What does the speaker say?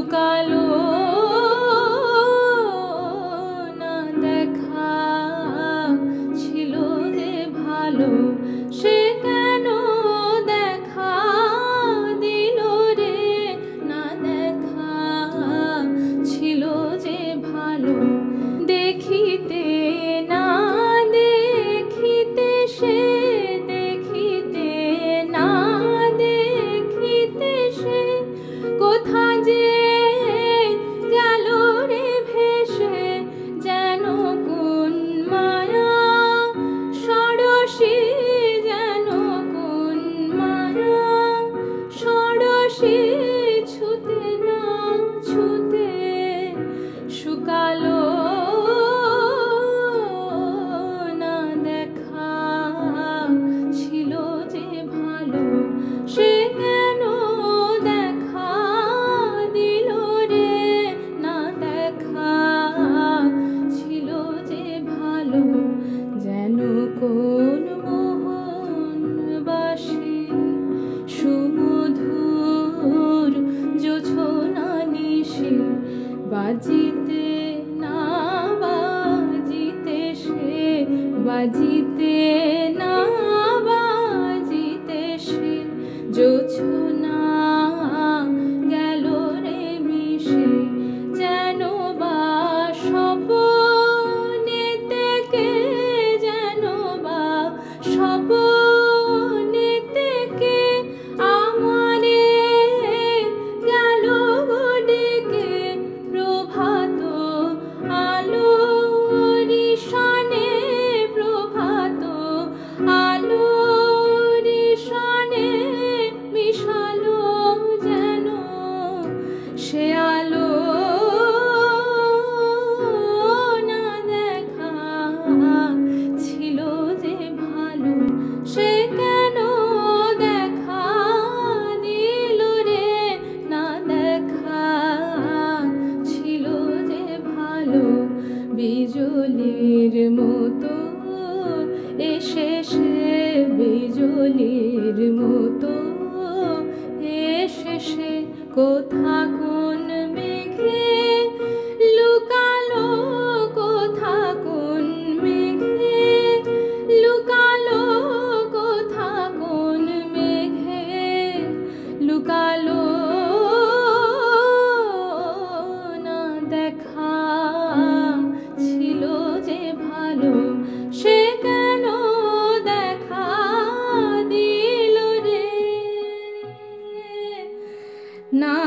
লুকালো না দেখা ছিল যে ভালো, সে কেন দেখা দিল রে? না দেখা ছিল যে ভালো, দেখিতে না দেখিতে সে, দেখিতে না দেখিতে সে কোথা যে গেল রে ভেসে, যেন কোন মায়া ষড়শী, যেন কোন মায়া ষড়শী, ছুতে না ছুতে শুকালো না দেখা ছিল যে ভালো, সে কেন দেখা দিল রে? না দেখা ছিল যে ভালো, যেন কোন মোহনবাসী সুমধুর জোছনা নিশি, বাজিতে না বাজিতে সে, বাজিতে না বাজিতে সে জোছনা গেল রে মিশে, যেন বা স্বপনেতে কে, যেন বা স্বপনেতে কে আমারে গেল ডেকে, প্রভাত আলোর ঈশানে, প্রভাত আলোর ঈশানে মিশালো যেন সে আলো না দেখা ছিল যে ভালো, সে কেন দেখা দিল রে? না দেখা ছিল যে ভালো, বিজলির মতো এসে সে, বিজলির মতো এসে সে কোথা কোন মেঘে লুকালো, কোথা কোন মেঘে লুকালো, কোথা কোন মেঘে লুকালো না দেখা ছিল যে ভালো, সে কেন দেখা দিল রে? না